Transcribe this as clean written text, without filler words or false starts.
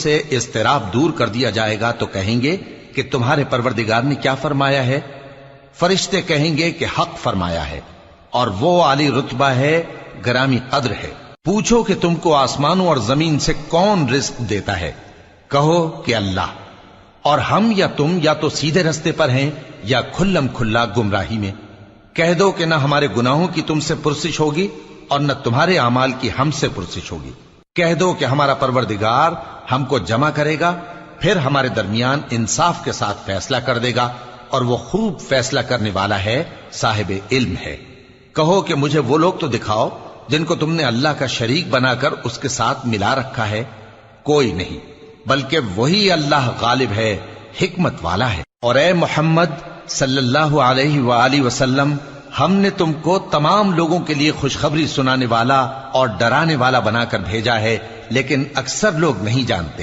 से इस्तिराब दूर कर दिया जाएगा तो कहेंगे कि तुम्हारे परवरदिगार ने क्या फरमाया है। फरिश्ते कहेंगे कि हक फरमाया है और वो आली रुतबा है, गरामी कद्र है। पूछो कि तुमको आसमानों और जमीन से कौन रिस्क देता है। कहो कि अल्लाह, और हम या तुम या तो सीधे रास्ते पर हैं या खुल्लम खुल्ला गुमराही में। कह दो कि न हमारे गुनाहों की तुमसे पुरसिश होगी और न तुम्हारे अमाल की हमसे पुरसिश होगी। कह दो कि हमारा परवरदिगार हमको जमा करेगा, फिर हमारे दरमियान इंसाफ के साथ फैसला कर देगा और वो खूब फैसला करने वाला है, साहिब इल्म है। कहो कि मुझे वो लोग तो दिखाओ जिनको तुमने अल्लाह का शरीक बनाकर उसके साथ मिला रखा है। कोई नहीं, बल्कि वही अल्लाह गालिब है, हिकमत वाला है। और ए मोहम्मद सल्लल्लाहु अलैहि वसल्लम, हमने तुमको तमाम लोगों के लिए खुशखबरी सुनाने वाला और डराने वाला बनाकर भेजा है, लेकिन अक्सर लोग नहीं जानते।